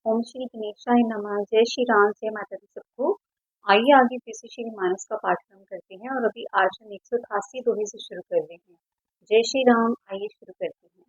ओम श्री गणेशाय नमः। जय श्री राम, जय माता दी सबको। आइए आगे फिर से श्री मानस का पाठक्रम करते हैं और अभी आज हम 188 दोहे से शुरू कर रहे हैं। जय श्री राम। आइए शुरू करते हैं।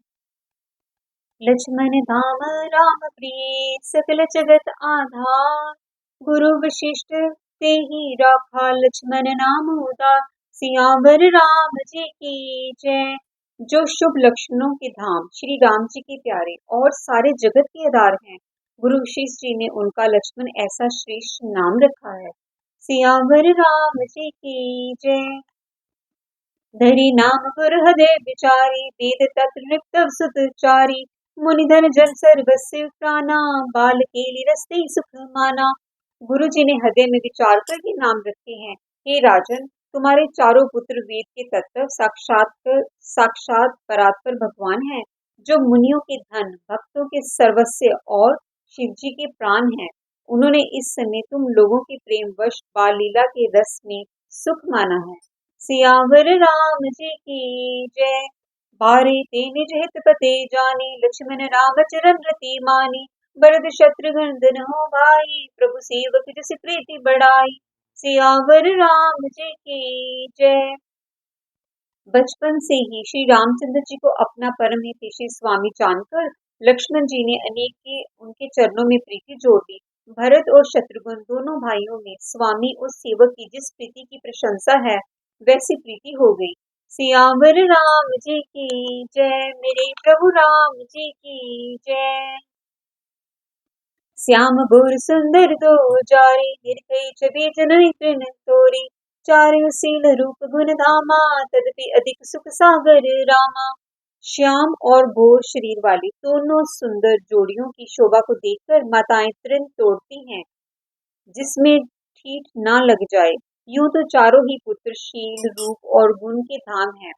लक्ष्मण धाम राम प्रिय सकल जगत आधार, गुरु वशिष्ठ ते ही राखा लक्ष्मण नाम उदार। सियावर राम जी की जय। जो शुभ लक्षणों के धाम श्री राम जी के प्यारे और सारे जगत के आधार हैं, गुरु वशिष्ठ जी ने उनका लक्ष्मण ऐसा श्रेष्ठ नाम रखा है। सियावर राम जी की जय। धरी नाम गुर हृदय विचारी, वेद तत्व नृत्य सुतचारी। मुनिधन जन सर्वस्व प्राणा, बाल केली रस्ते सुख माना। गुरु जी ने हृदय में विचार कर ये नाम रखे हैं। हे राजन, तुम्हारे चारों पुत्र वेद के तत्व साक्षात परात्पर भगवान हैं, जो मुनियों के धन, भक्तों के सर्वस्व और शिव जी के प्राण हैं। उन्होंने इस समय तुम लोगों के प्रेम वश बाल लीला के रस में सुख माना है। सियावर राम जी की जय। बारे ते निज हित पते जानी, लक्ष्मण राम चरण रति मानी। भरत शत्रुघ्न धनों भाई, प्रभु सेवक जस प्रीति बढ़ाई। सियावर राम जी की जय। बचपन से ही श्री रामचंद्र जी को अपना परम हितैषी स्वामी जानकर लक्ष्मण जी ने उनके चरणों में प्रीति जोड़ दी। भरत और शत्रुघ्न दोनों भाइयों में स्वामी और सेवक की जिस प्रीति की प्रशंसा है, वैसी प्रीति हो गई। सियावर राम जी की जय। मेरे प्रभु राम जी की जय। श्याम गोर सुंदर दो जारी, निर्भय छवि जननी तृण तोरी। चारु सील रूप गुण धामा, तदपि अधिक सुख सागर रामा। श्याम और घोर शरीर वाली दोनों सुंदर जोड़ियों की शोभा को देखकर माताएं तृण तोड़ती हैं, जिसमें ठीठ ना लग जाए। यूं तो चारों ही पुत्र शील, रूप और गुण के धाम हैं,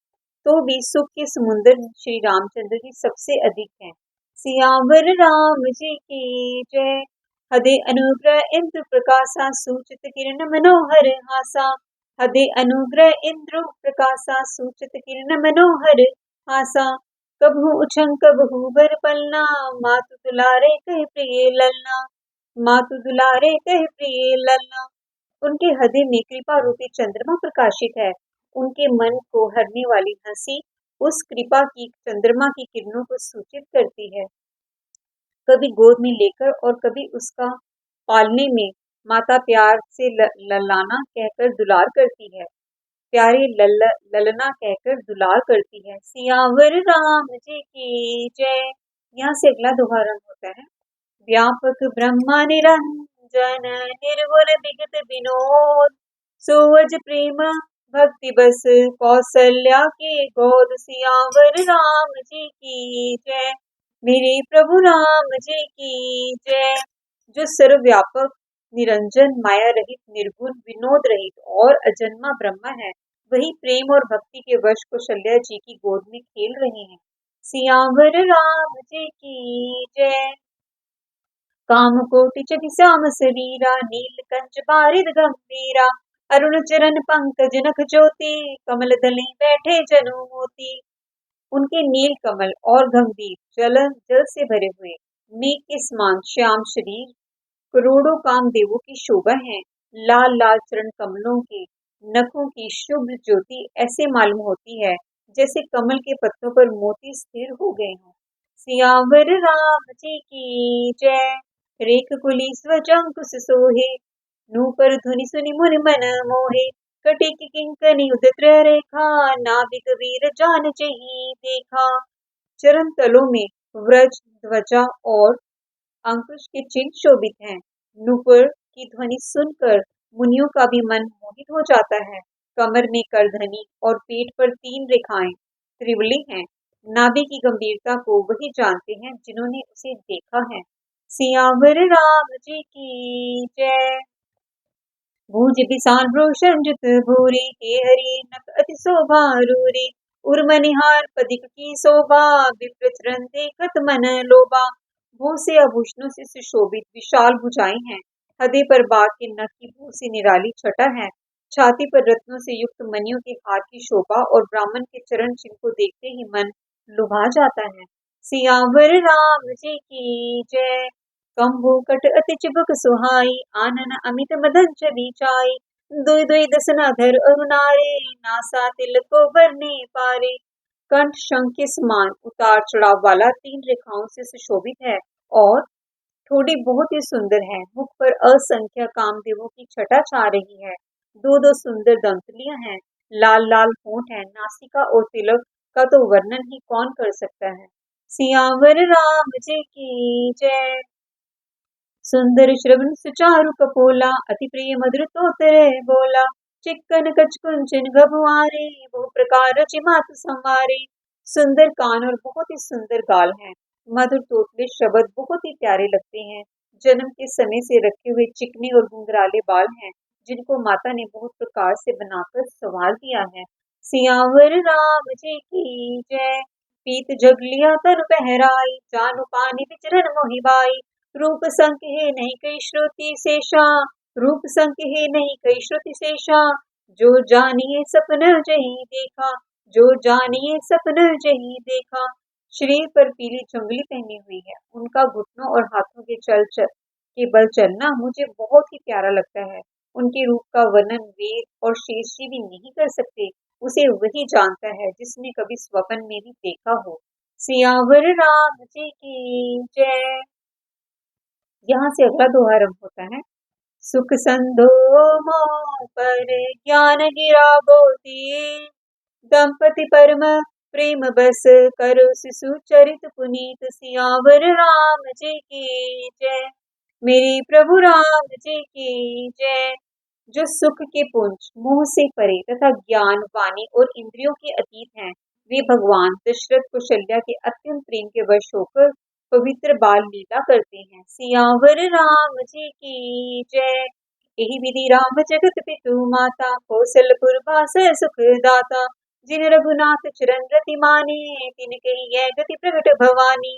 तो भी सुख के समुद्र श्री रामचंद्र जी सबसे अधिक हैं। सियावर राम जी की जय। हदे अनुग्रह इंद्र प्रकाशा, सूचित किरण मनोहर हासा। हदे अनुग्रह इंद्र प्रकाशा, सूचित किरण मनोहर हासा। कबहू उछंग कबहू बर पलना, मातु दुलारे कह प्रिय ललना। मातु दुलारे कह प्रिय ललना। उनके हृदय में कृपा रूपी चंद्रमा प्रकाशित है। उनके मन को हरने वाली हंसी उस कृपा की चंद्रमा की किरणों को सूचित करती है। कभी गोद में लेकर और कभी उसका पालने में माता प्यार से ललाना कहकर दुलार करती है। प्यारे ललना कहकर दुलार करती है। सियावर राम जी की जय। यहाँ से अगला दोहा रंग होता है। व्यापक ब्रह्मा निरंजन, निर्गुण विगत विनोद। सुवज प्रेम भक्ति बस, कौशल्या के गोद। सियावर राम जी की जय। मेरे प्रभु राम जी की जय। जो सर्वव्यापक, निरंजन, माया रहित, निर्गुण, विनोद रहित और अजन्मा ब्रह्मा है, वही प्रेम और भक्ति के वश कौशल्या जी की गोद में खेल रहे हैं। सियावर राम जी की जय। काम कोटि जगि श्याम शरीरा, नील कंच बारिद गंभीरा। अरुण चरण पंकज नख ज्योति, कमल दली बैठे जनु मोती। उनके नील कमल और गंभीर जल से भरे हुए मेघ के समान श्याम शरीर, करोड़ों कामदेवों की शोभा है। लाल लाल चरण कमलों के नखों की शुभ ज्योति ऐसे मालूम होती है, जैसे कमल के पत्तों पर मोती स्थिर हो गए हों। सियावर राम जी की जय। रेख कुली स्वजंकुश सोहे, नूपर धुनि सुनि मुनि मन मोहे। कटिक किंकनी उदित रेखा, नाविक वीर जान जही देखा। चरण तलों में व्रज, ध्वजा और अंकुश के चिन्ह शोभित हैं। नूपुर की ध्वनि सुनकर मुनियों का भी मन मोहित हो जाता है। कमर में करधनी और पेट पर 3 रेखाएं त्रिवली हैं। नाभि की गंभीरता को वही जानते हैं जिन्होंने उसे देखा है। सियावर राम जी की जय। भुज बिसान रोशन जुत भूरी, हे हरि नक अति शोभा रूरी। उर्मनिहार पदिक की शोभा, विप्र चरण देखत मन लोभा। भू से आभूषणों से सुशोभित विशाल भुजाएं हैं। हृदय पर बाघ के नख की भू से निराली छटा है। छाती पर रत्नों से युक्त मणियों के हार की शोभा और ब्राह्मण के चरण चिन्ह को देखते ही मन लुभा जाता है। सियावर राम जी की जय। कंबु कट अति चिबुक सुहाई, आनन अमित मदन चली चाई। दुई दुई दसना धर अरुणारे, नासा तिल को बरने पारे। कंठ शंख के समान उतार चढ़ाव वाला 3 रेखाओं से सुशोभित है और ठोड़ी बहुत ही सुंदर है। मुख पर असंख्य कामदेवों की छटा छा रही है। दो दो सुंदर दंतलियां हैं, लाल लाल होंठ है, नासिका और तिलक का तो वर्णन ही कौन कर सकता है। सियावर रामजी की जय। सुंदर श्रवण सुचारु कपोला, अति प्रिय मधुर तोतरे बोला। चिक्कन कच कुंचन गभुआरे, बहु प्रकार रचि मातु संवारे। सुंदर कान और बहुत ही सुंदर गाल हैं। मधुर तोतले शब्द बहुत ही प्यारे लगते हैं। जन्म के समय से रखे हुए चिकने और घुंघराले बाल हैं, जिनको माता ने बहुत प्रकार से बनाकर संवार दिया है। सियावर राम जी की जय। पीत जग लिया तन पहराई, जानु पानी विचरण मोहिबाई। रूप संकेह नहीं कई श्रुति शेषा, रूप संकेह नहीं कई श्रुति शेषा। जो जानिए सपन जही देखा, जो जानिए सपन जही देखा। शरीर पर पीली चुंगली पहनी हुई है। उनका घुटनों और हाथों के बल चलना मुझे बहुत ही प्यारा लगता है। उनके रूप का वर्णन वेद और शेषजी भी नहीं कर सकते। उसे वही जानता है जिसने कभी स्वप्न में भी देखा हो। सियावर राम जी की जय। यहाँ से अगला दोहा आरंभ होता है। सुख संधो मोह पर ज्ञान गिरा गोती, दंपति परम प्रेम बस करो शिशु चरित पुनीत। सियावर राम जी की जय। मेरे प्रभु राम जी की जय। जो सुख के पुंज, मोह से परे तथा ज्ञान, वाणी और इंद्रियों के अतीत हैं, वे भगवान दशरथ कौशल्या के अत्यंत प्रेम के वश होकर पवित्र बाल लीला करते हैं। सियावर राम जी की जय। यही विधि राम जगत पितु माता, कौशलपुर वास सुख दाता। जिन रघुनाथ चरण रति माने, तिन कही यह गति प्रगट भवानी।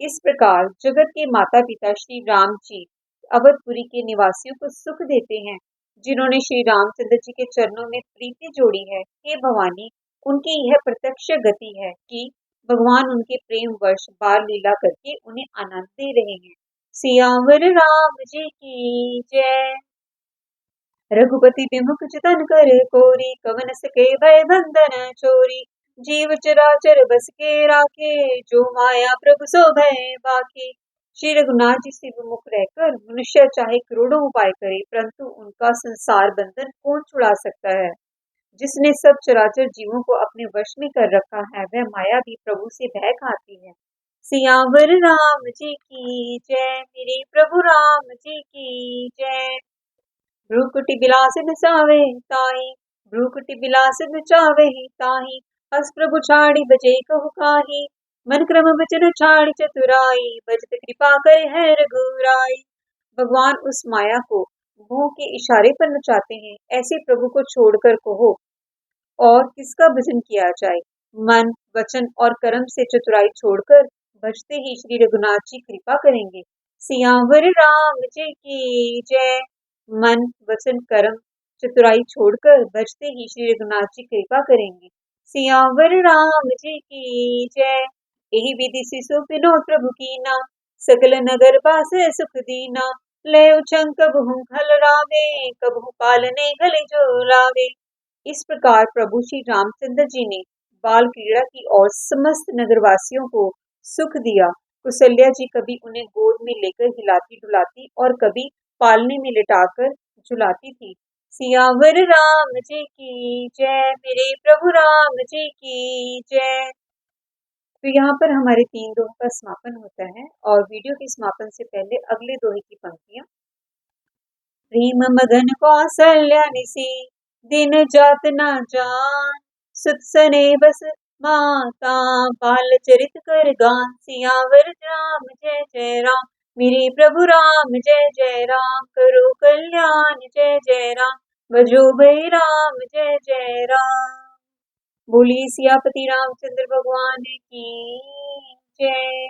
इस प्रकार जगत के माता पिता श्री राम जी अवधपुरी के निवासियों को सुख देते हैं। जिन्होंने श्री रामचंद्र जी के चरणों में प्रीति जोड़ी है, हे भवानी, उनकी यह प्रत्यक्ष गति है कि भगवान उनके प्रेम वर्ष बाल लीला करके उन्हें आनंद दे रहे हैं। सियावर राम जी की जय। रघुपति विमुख चितन कर कोरी, कवन सके भय बंधन चोरी। जीव चराचर बस के राखे, जो माया प्रभु सो भय बाके। श्री रघुनाथ जी से विमुख रहकर मनुष्य चाहे करोड़ों उपाय करे, परंतु उनका संसार बंधन कौन छुड़ा सकता है। जिसने सब चराचर जीवों को अपने वश में कर रखा है, वह माया भी प्रभु से भय खाती है। सियावर राम जी की जय। मेरे प्रभु राम जी की जय। भ्रूकुटि बिलास नचावे ताही, भ्रूकुटि बिलास नचावे ताही। हस प्रभु छाड़ी बजे कहु काही, मन क्रम बचन छाड़ी चतुराई। बजत कृपा करे है रघुराई। भगवान उस माया को मुंह के इशारे पर नचाते हैं। ऐसे प्रभु को छोड़कर कहो और किसका भजन किया जाए। मन, वचन और कर्म से चतुराई छोड़कर भजते ही श्री रघुनाथ जी कृपा करेंगे। सियावर राम जी की जय। मन, वचन, कर्म, चतुराई छोड़कर भजते ही श्री रघुनाथ जी कृपा करेंगे। सियावर राम जी की जय। यही विधि शिशु विनोद प्रभु कीना, सकल नगर बासे सुख दीना। ले उछंग कबहु खल रावे, कबहु पालने गले जो लावे। इस प्रकार प्रभु श्री रामचंद्र जी ने बाल क्रीड़ा की और समस्त नगरवासियों को सुख दिया। कौशल्या जी कभी उन्हें गोद में लेकर हिलाती डुलाती और कभी पालने में लिटाकर झुलाती थी। सियावर राम जी की जय। मेरे प्रभु राम जी की जय। तो यहाँ पर हमारे 3 दोहों का समापन होता है और वीडियो के समापन से पहले अगले दोहे की पंक्तियां। प्रेम मगन कौशल्या निसी, दिन जात न जान। सुत सने बस माता, बाल चरित कर गान। सियावर राम जय जय राम। मेरे प्रभु राम जय जय राम। करो कल्याण जय जय राम। भजो भई राम जय जय राम। बोलिए सियापति रामचंद्र भगवान की जय।